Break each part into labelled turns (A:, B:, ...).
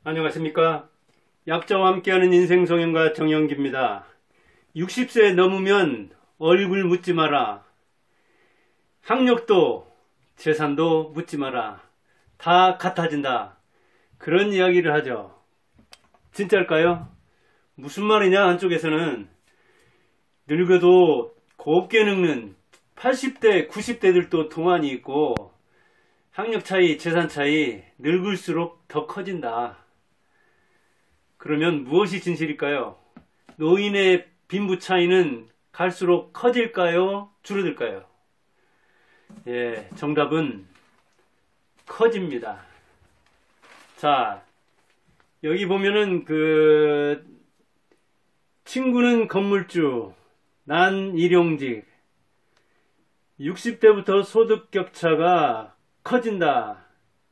A: 안녕하십니까. 약자와 함께하는 인생송영가 정영기입니다. 60세 넘으면 얼굴 묻지 마라. 학력도 재산도 묻지 마라. 다 같아진다. 그런 이야기를 하죠. 진짜일까요? 무슨 말이냐? 한쪽에서는 늙어도 곱게 늙는 80대, 90대들도 동안이 있고 학력 차이, 재산 차이 늙을수록 더 커진다. 그러면 무엇이 진실일까요? 노인의 빈부 차이는 갈수록 커질까요? 줄어들까요? 예, 정답은 커집니다. 자, 여기 보면은 친구는 건물주, 난 일용직, 60대부터 소득 격차가 커진다.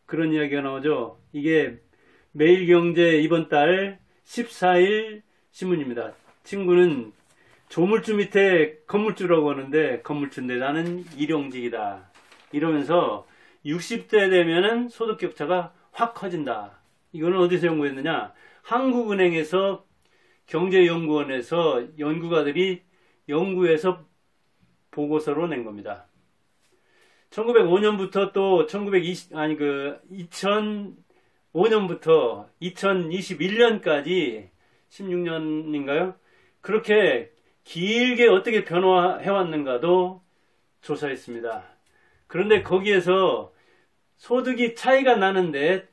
A: 그런 이야기가 나오죠. 이게 매일경제 이번 달 14일 신문입니다. 친구는 조물주 밑에 건물주라고 하는데 건물주인데 나는 일용직이다. 이러면서 60대 되면은 소득 격차가 확 커진다. 이거는 어디서 연구했느냐? 한국은행에서 경제연구원에서 연구가들이 연구해서 보고서로 낸 겁니다. 1905년부터 또 2005년부터 2021년까지 16년인가요? 그렇게 길게 어떻게 변화해왔는가도 조사했습니다. 그런데 거기에서 소득이 차이가 나는데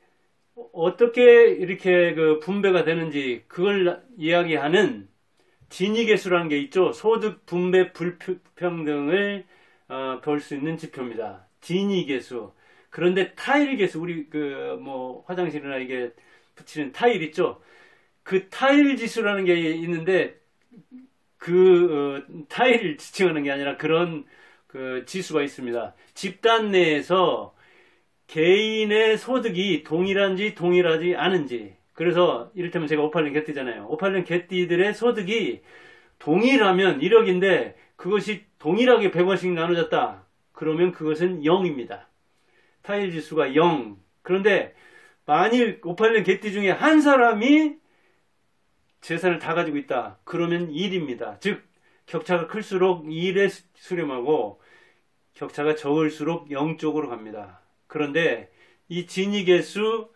A: 어떻게 이렇게 분배가 되는지 그걸 이야기하는 지니계수라는 게 있죠. 소득 분배 불평등을 볼 수 있는 지표입니다. 지니계수. 그런데 타일계수, 우리 화장실이나 이게 붙이는 타일 있죠. 그 타일 지수라는 게 있는데 타일을 지칭하는 게 아니라 그런 지수가 있습니다. 집단 내에서 개인의 소득이 동일한지 동일하지 않은지. 그래서 이를테면 제가 586 개띠잖아요. 586 개띠들의 소득이 동일하면 1억인데 그것이 동일하게 100원씩 나눠졌다. 그러면 그것은 0입니다. 타일 지수가 0. 그런데 만일 586 개띠 중에 한 사람이 재산을 다 가지고 있다. 그러면 1입니다. 즉 격차가 클수록 1에 수렴하고 격차가 적을수록 0쪽으로 갑니다. 그런데 이 진위계수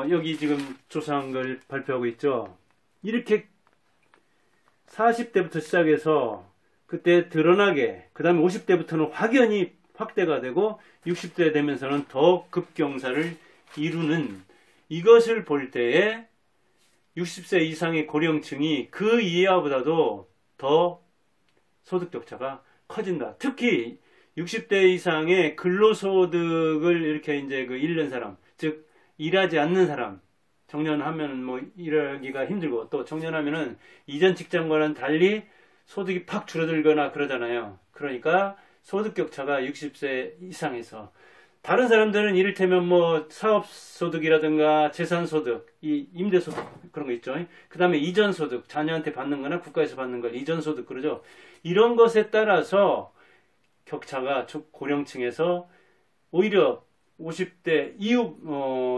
A: 여기 지금 조사한 걸 발표하고 있죠. 이렇게 40대부터 시작해서 그때 드러나게 그 다음에 50대부터는 확연히 확대가 되고 60대 되면서는 더 급경사를 이루는 이것을 볼 때에 60세 이상의 고령층이 그 이하보다도 더 소득 격차가 커진다. 특히 60대 이상의 근로소득을 이렇게 이제 잃는 사람, 즉 일하지 않는 사람, 정년하면은 일하기가 힘들고 또 정년하면은 이전 직장과는 달리 소득이 팍 줄어들거나 그러잖아요. 그러니까 소득 격차가 60세 이상에서 다른 사람들은 이를테면 사업소득이라든가 재산소득, 이 임대소득 그런 거 있죠. 그 다음에 이전소득, 자녀한테 받는 거나 국가에서 받는 걸 이전소득 그러죠. 이런 것에 따라서 격차가 고령층에서 오히려 50대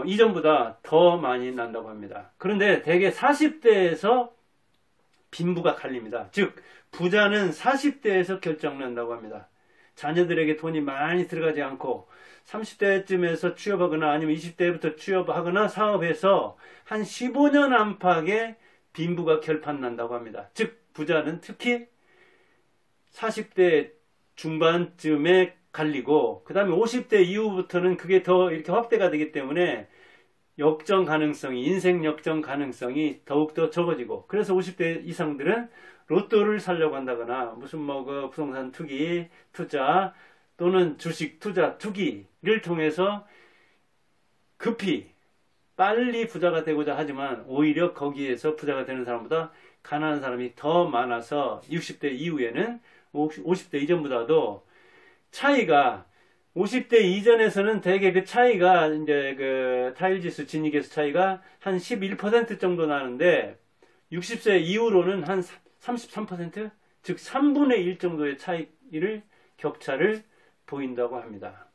A: 이전보다 더 많이 난다고 합니다. 그런데 대개 40대에서 빈부가 갈립니다. 즉 부자는 40대에서 결정난다고 합니다. 자녀들에게 돈이 많이 들어가지 않고 30대쯤에서 취업하거나 아니면 20대부터 취업하거나 사업해서 한 15년 안팎의 빈부가 결판난다고 합니다. 즉 부자는 특히 40대 중반쯤에 갈리고 그 다음에 50대 이후부터는 그게 더 이렇게 확대가 되기 때문에 역전 가능성이 인생 역전 가능성이 더욱더 적어지고 그래서 50대 이상들은 로또를 사려고 한다거나 무슨 부동산 투기 투자 또는 주식 투자 투기를 통해서 급히 빨리 부자가 되고자 하지만 오히려 거기에서 부자가 되는 사람보다 가난한 사람이 더 많아서 60대 이후에는 50대 이전보다도 차이가 50대 이전에서는 대개 그 차이가 이제 타일지수 진위계수 차이가 한 11% 정도 나는데 60세 이후로는 한 33%? 즉 3분의 1 정도의 격차를 보인다고 합니다.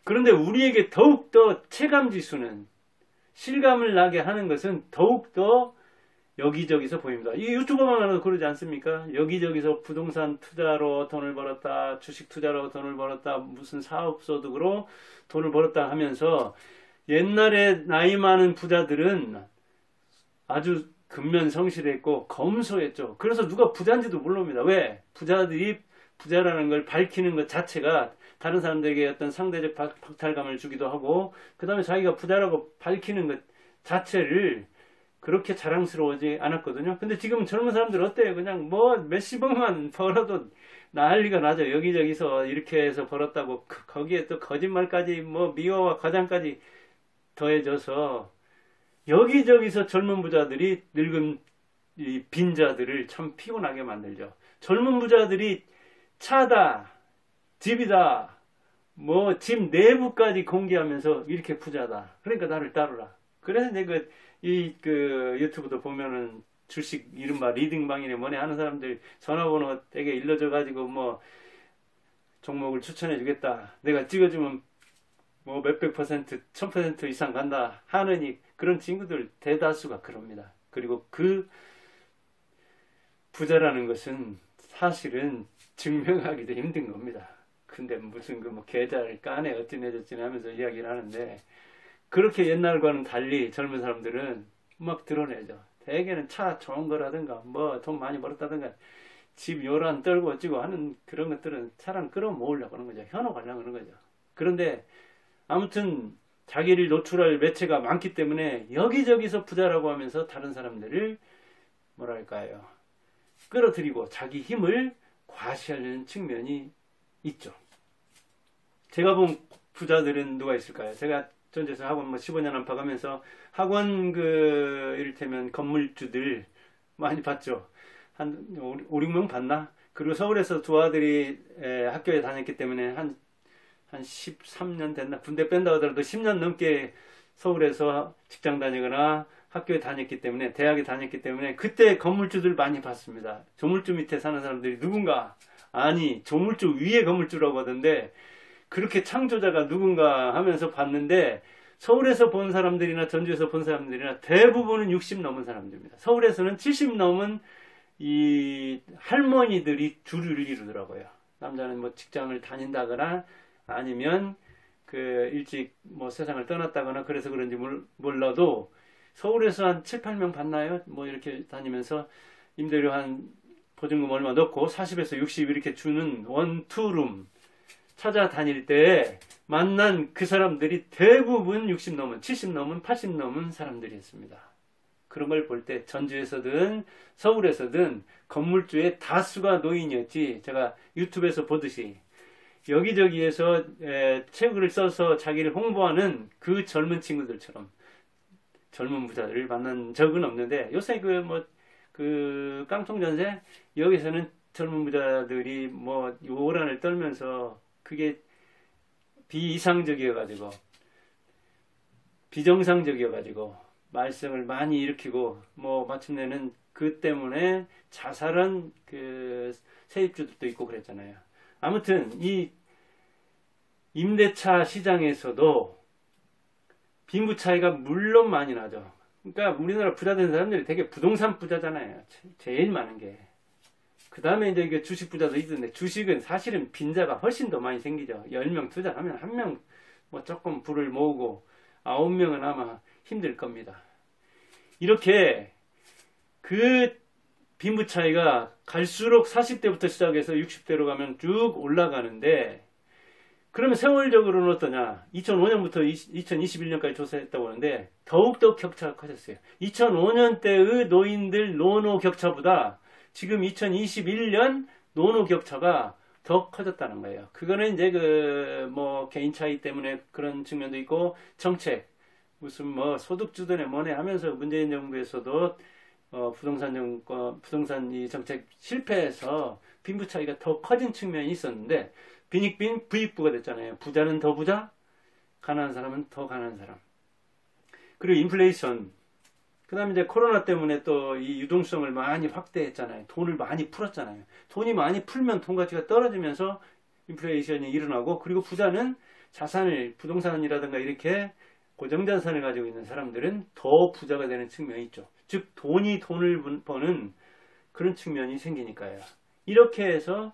A: 그런데 우리에게 더욱더 체감지수는 실감을 나게 하는 것은 더욱더 여기저기서 보입니다. 이 유튜버만 하도 그러지 않습니까? 여기저기서 부동산 투자로 돈을 벌었다, 주식 투자로 돈을 벌었다, 무슨 사업 소득으로 돈을 벌었다 하면서 옛날에 나이 많은 부자들은 아주 근면성실했고 검소했죠. 그래서 누가 부자인지도 모릅니다. 왜? 부자들이 부자라는 걸 밝히는 것 자체가 다른 사람들에게 어떤 상대적 박탈감을 주기도 하고, 그 다음에 자기가 부자라고 밝히는 것 자체를 그렇게 자랑스러워하지 않았거든요. 근데 지금 젊은 사람들 어때요? 그냥 뭐 몇십억만 벌어도 난리가 나죠. 여기저기서 이렇게 해서 벌었다고 거기에 또 거짓말까지 뭐 미화와 과장까지 더해져서 여기저기서 젊은 부자들이 늙은 이 빈자들을 참 피곤하게 만들죠. 젊은 부자들이 차다, 집이다, 뭐 집 내부까지 공개하면서 이렇게 부자다. 그러니까 나를 따르라. 그래서 이제 그 유튜브도 보면은 주식 이른바 리딩방이네 뭐네 하는 사람들 전화번호 되게 일러줘 가지고 뭐 종목을 추천해 주겠다. 내가 찍어주면 뭐 몇백 퍼센트, 1000% 이상 간다 하느니 그런 친구들 대다수가 그럽니다. 그리고 그 부자라는 것은 사실은 증명하기도 힘든 겁니다. 근데 무슨 그 뭐 계좌를 까네 어찌네 저찌네 하면서 이야기를 하는데, 그렇게 옛날과는 달리 젊은 사람들은 막 드러내죠. 대개는 차 좋은 거라든가 뭐 돈 많이 벌었다든가 집 요란 떨고 어찌고 하는 그런 것들은 사람 끌어모으려고 하는 거죠. 현혹하려고 하는 거죠. 그런데 아무튼 자기를 노출할 매체가 많기 때문에 여기저기서 부자라고 하면서 다른 사람들을 뭐랄까요, 끌어들이고 자기 힘을 과시하려는 측면이 있죠. 제가 본 부자들은 누가 있을까요? 제가 전주에서 학원 뭐 15년 안팎하면서 학원 이를테면 건물주들 많이 봤죠. 한 5, 6명 봤나? 그리고 서울에서 두 아들이 학교에 다녔기 때문에 한 13년 됐나? 군대 뺀다 하더라도 10년 넘게 서울에서 직장 다니거나 학교에 다녔기 때문에, 대학에 다녔기 때문에 그때 건물주들 많이 봤습니다. 조물주 밑에 사는 사람들이 누군가, 아니 조물주 위에 건물주라고 하던데 그렇게 창조자가 누군가 하면서 봤는데, 서울에서 본 사람들이나 전주에서 본 사람들이나 대부분은 60 넘은 사람들입니다. 서울에서는 70 넘은 이 할머니들이 주류를 이루더라고요. 남자는 뭐 직장을 다닌다거나 아니면 일찍 뭐 세상을 떠났다거나 그래서 그런지 몰라도 서울에서 한 7, 8명 봤나요? 뭐 이렇게 다니면서 임대료 한 보증금 얼마 넣고 40에서 60 이렇게 주는 원투룸 찾아다닐 때 만난 그 사람들이 대부분 60 넘은, 70 넘은, 80 넘은 사람들이었습니다. 그런 걸 볼 때 전주에서든 서울에서든 건물주의 다수가 노인이었지, 제가 유튜브에서 보듯이 여기저기에서 책을 써서 자기를 홍보하는 그 젊은 친구들처럼 젊은 부자들을 만난 적은 없는데, 요새 깡통전세 여기서는 젊은 부자들이 뭐 요란을 떨면서 그게 비이상적이어가지고 비정상적이어가지고 말썽을 많이 일으키고 뭐 마침내는 그 때문에 자살한 세입주들도 있고 그랬잖아요. 아무튼 이 임대차 시장에서도 빈부 차이가 물론 많이 나죠. 그러니까 우리나라 부자 된 사람들이 되게 부동산 부자잖아요. 제일 많은 게. 그 다음에 이제 이게 주식 부자도 있는데, 주식은 사실은 빈자가 훨씬 더 많이 생기죠. 10명 투자하면 1명 뭐 조금 부를 모으고 9명은 아마 힘들 겁니다. 이렇게 그 빈부 차이가 갈수록 40대부터 시작해서 60대로 가면 쭉 올라가는데, 그러면 세월적으로는 어떠냐? 2005년부터 2021년까지 조사했다고 하는데 더욱더 격차가 커졌어요. 2005년 때의 노인들 노노 격차보다 지금 2021년 노노 격차가 더 커졌다는 거예요. 그거는 이제 뭐 개인 차이 때문에 그런 측면도 있고, 정책 무슨 뭐 소득주도네 뭐네 하면서 문재인 정부에서도 부동산 이 정책 실패해서 빈부 차이가 더 커진 측면이 있었는데, 빈익빈 부익부가 됐잖아요. 부자는 더 부자, 가난한 사람은 더 가난한 사람. 그리고 인플레이션, 그 다음에 이제 코로나 때문에 또 이 유동성을 많이 확대했잖아요. 돈을 많이 풀었잖아요. 돈이 많이 풀면 돈 가치가 떨어지면서 인플레이션이 일어나고, 그리고 부자는 자산을 부동산이라든가 이렇게 고정자산을 가지고 있는 사람들은 더 부자가 되는 측면이 있죠. 즉 돈이 돈을 버는 그런 측면이 생기니까요. 이렇게 해서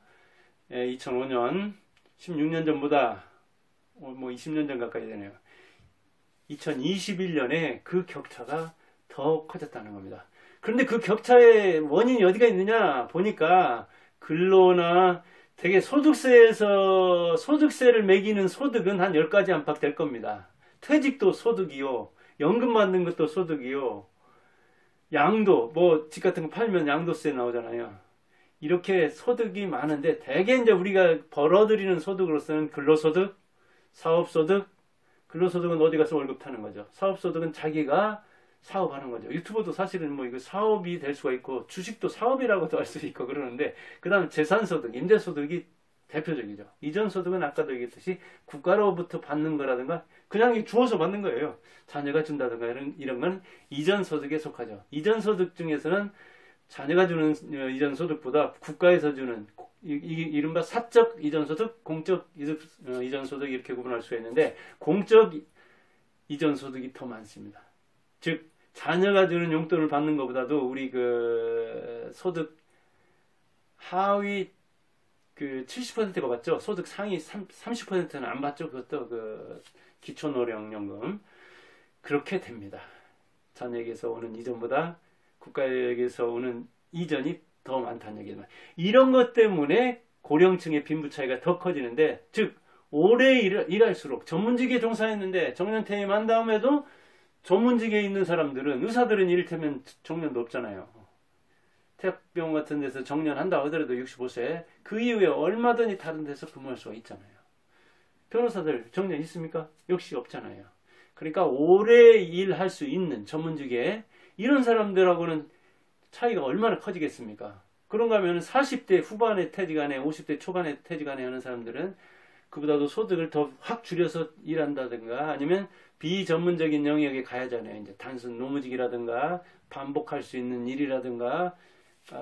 A: 2005년 16년 전보다 뭐 20년 전 가까이 되네요. 2021년에 그 격차가 더 커졌다는 겁니다. 그런데 그 격차의 원인이 어디가 있느냐 보니까 근로나 되게 소득세에서 소득세를 매기는 소득은 한 10가지 안팎 될 겁니다. 퇴직도 소득이요. 연금 받는 것도 소득이요. 양도, 뭐 집 같은 거 팔면 양도세 나오잖아요. 이렇게 소득이 많은데 대개 이제 우리가 벌어들이는 소득으로서는 근로소득, 사업소득, 근로소득은 어디 가서 월급 타는 거죠. 사업소득은 자기가 사업하는 거죠. 유튜버도 사실은 뭐 이거 사업이 될 수가 있고 주식도 사업이라고도 할 수 있고 그러는데 그 다음 재산소득, 임대소득이 대표적이죠. 이전소득은 아까도 얘기했듯이 국가로부터 받는 거라든가 그냥 주어서 받는 거예요. 자녀가 준다든가 이런 건 이전소득에 속하죠. 이전소득 중에서는 자녀가 주는 이전소득보다 국가에서 주는 이른바 사적 이전소득, 공적 이전소득 이렇게 구분할 수가 있는데 공적 이전소득이 더 많습니다. 즉 자녀가 주는 용돈을 받는 것보다도 우리 그 소득 하위 그 70%가 받죠. 소득 상위 30%는 안 받죠. 그것도 그 기초노령연금 그렇게 됩니다. 자녀에게서 오는 이전보다 국가에게서 오는 이전이 더 많다는 얘기입니다. 이런 것 때문에 고령층의 빈부 차이가 더 커지는데, 즉 오래 일할수록 전문직에 종사했는데 정년 퇴임한 다음에도 전문직에 있는 사람들은 의사들은 이를테면 정년도 없잖아요. 대학병원 같은 데서 정년한다 하더라도 65세 그 이후에 얼마든지 다른 데서 근무할 수가 있잖아요. 변호사들 정년 있습니까? 역시 없잖아요. 그러니까 오래 일할 수 있는 전문직에 이런 사람들하고는 차이가 얼마나 커지겠습니까? 그런가 하면 40대 후반에 퇴직하네, 50대 초반에 퇴직하네 하는 사람들은 그보다도 소득을 더 확 줄여서 일한다든가 아니면 비전문적인 영역에 가야잖아요. 이제 단순 노무직이라든가 반복할 수 있는 일이라든가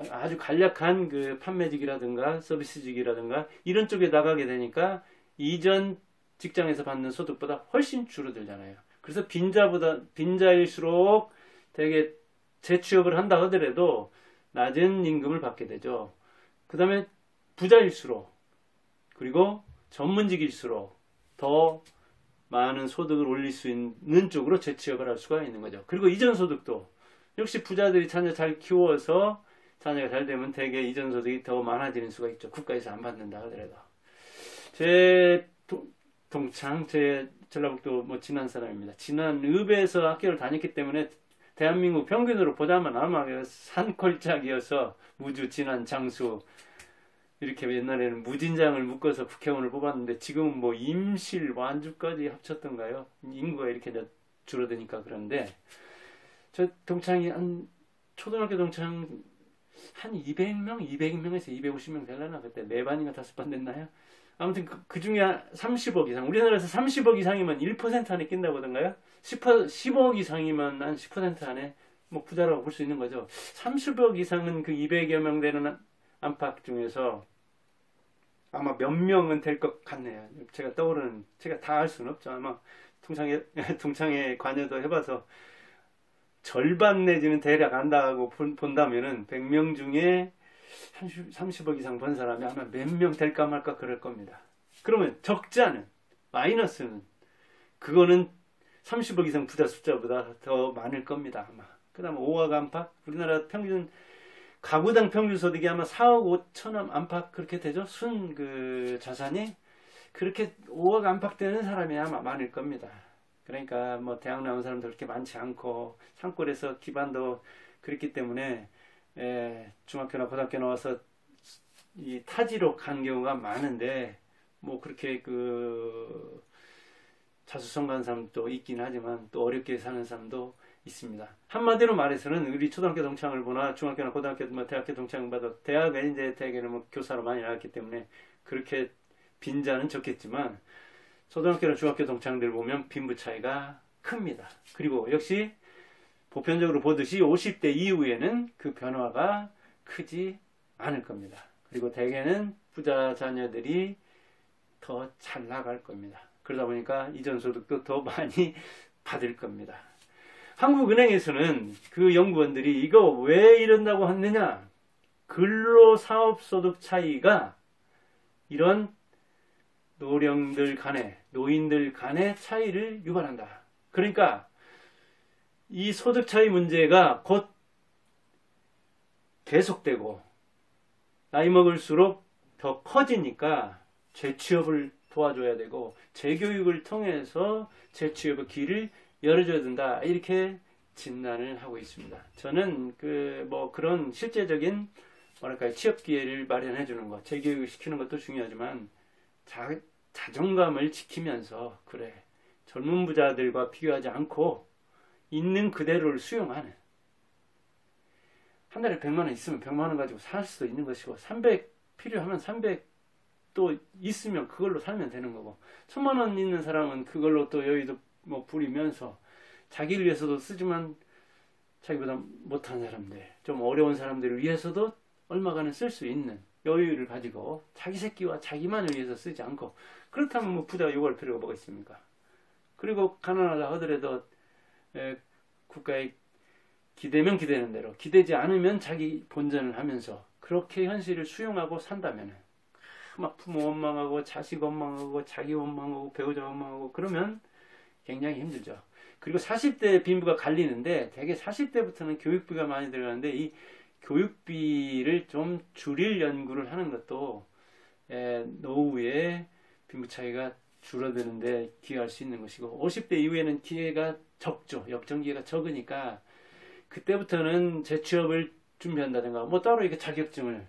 A: 아주 간략한 그 판매직이라든가 서비스직이라든가 이런 쪽에 나가게 되니까 이전 직장에서 받는 소득보다 훨씬 줄어들잖아요. 그래서 빈자일수록 되게 재취업을 한다 하더라도 낮은 임금을 받게 되죠. 그 다음에 부자일수록 그리고 전문직일수록 더 많은 소득을 올릴 수 있는 쪽으로 재취업을 할 수가 있는 거죠. 그리고 이전 소득도 역시 부자들이 자녀 잘 키워서 자녀가 잘 되면 대개 이전 소득이 더 많아지는 수가 있죠. 국가에서 안 받는다 하더라도. 제 동창, 제 전라북도 뭐 진안 사람입니다. 진안읍에서 학교를 다녔기 때문에 대한민국 평균으로 보자면 아마 산골짜기여서 무주, 진안, 장수 이렇게 옛날에는 무진장을 묶어서 국회의원을 뽑았는데 지금은 뭐 임실, 완주까지 합쳤던가요? 인구가 이렇게 줄어드니까 그런데 저 동창이 한 초등학교 동창 한 200명, 200명에서 250명 되려나 그때 4반인가 5반 됐나요? 아무튼 그 중에 30억 이상, 우리나라에서 30억 이상이면 1% 안에 낀다고 하던가요? 10억 이상이면 한 10% 안에 뭐 부자라고 볼 수 있는 거죠. 30억 이상은 그 200여 명 되는 안팎 중에서 아마 몇 명은 될 것 같네요. 제가 떠오르는, 제가 다 알 수는 없죠. 아마 동창회 관여도 해봐서 절반 내지는 대략 안다고 본다면은 100명 중에 30억 이상 번 사람이 아마 몇 명 될까 말까 그럴 겁니다. 그러면 적자는, 마이너스는, 그거는 30억 이상 부자 숫자보다 더 많을 겁니다. 아마. 그 다음에 5억 안팎, 우리나라 평균, 가구당 평균 소득이 아마 4억 5천 안팎 그렇게 되죠. 순 그 자산이. 그렇게 5억 안팎 되는 사람이 아마 많을 겁니다. 그러니까 뭐 대학 나온 사람들 그렇게 많지 않고 산골에서 기반도 그렇기 때문에 중학교나 고등학교 나와서 이 타지로 간 경우가 많은데 뭐 그렇게 그 자수성가한 사람도 있긴 하지만 또 어렵게 사는 사람도 있습니다. 한마디로 말해서는 우리 초등학교 동창을 보나 중학교나 고등학교 뭐 대학교 동창을 봐도 대학에 이제 대개는 뭐 교사로 많이 나왔기 때문에 그렇게 빈자는 적겠지만 초등학교나 중학교 동창들 보면 빈부 차이가 큽니다. 그리고 역시 보편적으로 보듯이 50대 이후에는 그 변화가 크지 않을 겁니다. 그리고 대개는 부자 자녀들이 더 잘 나갈 겁니다. 그러다 보니까 이전 소득도 더 많이 받을 겁니다. 한국은행에서는 그 연구원들이 이거 왜 이런다고 하느냐, 근로사업소득 차이가 이런 노령들 간의, 노인들 간의 차이를 유발한다. 그러니까 이 소득 차이 문제가 곧 계속되고 나이 먹을수록 더 커지니까 재취업을 도와줘야 되고 재교육을 통해서 재취업의 길을 열어줘야 된다. 이렇게 진단을 하고 있습니다. 저는 그런 실제적인 취업 기회를 마련해 주는 것, 재교육을 시키는 것도 중요하지만 자존감을 지키면서 그래 젊은 부자들과 비교하지 않고 있는 그대로를 수용하는, 한 달에 100만 원 있으면 100만 원 가지고 살 수도 있는 것이고 300 필요하면 300 또 있으면 그걸로 살면 되는 거고 1000만 원 있는 사람은 그걸로 또 여유도 부리면서 자기를 위해서도 쓰지만 자기보다 못한 사람들, 좀 어려운 사람들을 위해서도 얼마간은 쓸 수 있는 여유를 가지고 자기 새끼와 자기만을 위해서 쓰지 않고, 그렇다면 부자가 요구할 필요가 뭐가 있습니까? 그리고 가난하다 하더라도 국가의 기대면 기대는 대로, 기대지 않으면 자기 본전을 하면서 그렇게 현실을 수용하고 산다면 막 부모 원망하고 자식 원망하고 자기 원망하고 배우자 원망하고 그러면 굉장히 힘들죠. 그리고 40대 빈부가 갈리는데 대개 40대부터는 교육비가 많이 들어가는데 이 교육비를 좀 줄일 연구를 하는 것도 노후에 빈부 차이가 줄어드는데 기여할 수 있는 것이고, 50대 이후에는 기회가 적죠. 역전 기회가 적으니까 그때부터는 재취업을 준비한다든가 따로 이렇게 자격증을,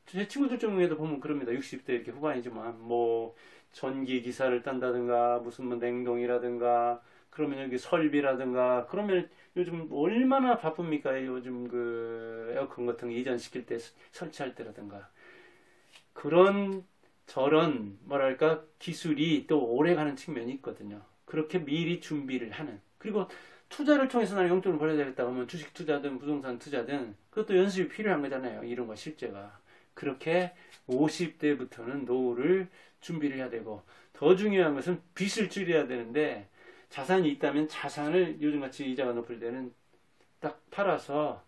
A: 제 친구들 중에도 보면 그럽니다. 60대 이렇게 후반이지만 전기 기사를 딴다든가 무슨 냉동이라든가 그러면 여기 설비라든가, 그러면 요즘 얼마나 바쁩니까? 요즘 에어컨 같은 거 이전시킬 때 설치할 때라든가 그런 저런 기술이 또 오래가는 측면이 있거든요. 그렇게 미리 준비를 하는, 그리고 투자를 통해서 나는 용돈을 벌어야 되겠다 하면 주식 투자든 부동산 투자든 그것도 연습이 필요한 거잖아요. 이런 거 실제가. 그렇게 50대부터는 노후를 준비를 해야 되고, 더 중요한 것은 빚을 줄여야 되는데, 자산이 있다면 자산을 요즘같이 이자가 높을 때는 딱 팔아서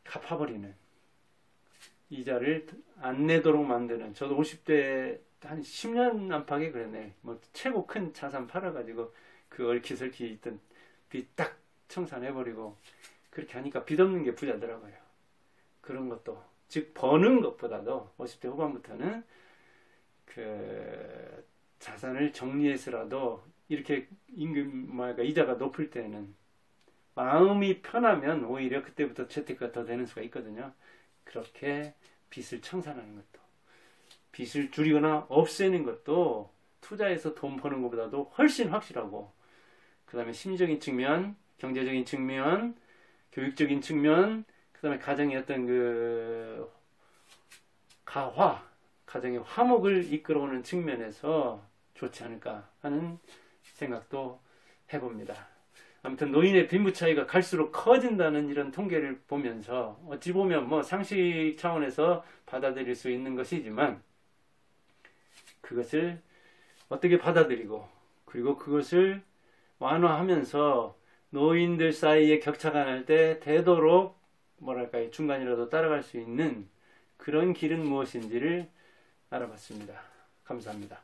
A: 갚아버리는, 이자를 안 내도록 만드는. 저도 50대 한 10년 안팎에 그랬네. 최고 큰 자산 팔아가지고 그 얼키설키 있던 빚 딱 청산해버리고, 그렇게 하니까 빚 없는 게 부자더라고요. 그런 것도, 즉 버는 것보다도 50대 후반부터는 자산을 정리해서라도 이렇게 이자가 높을 때는 마음이 편하면 오히려 그때부터 재테크가 더 되는 수가 있거든요. 그렇게 빚을 청산하는 것도, 빚을 줄이거나 없애는 것도 투자해서 돈 버는 것보다도 훨씬 확실하고, 그 다음에 심리적인 측면, 경제적인 측면, 교육적인 측면, 그 다음에 가정의 어떤 가정의 화목을 이끌어오는 측면에서 좋지 않을까 하는 생각도 해봅니다. 아무튼 노인의 빈부 차이가 갈수록 커진다는 이런 통계를 보면서 어찌 보면 상식 차원에서 받아들일 수 있는 것이지만, 그것을 어떻게 받아들이고 그리고 그것을 완화하면서 노인들 사이에 격차가 날 때 되도록 중간이라도 따라갈 수 있는 그런 길은 무엇인지를 알아봤습니다. 감사합니다.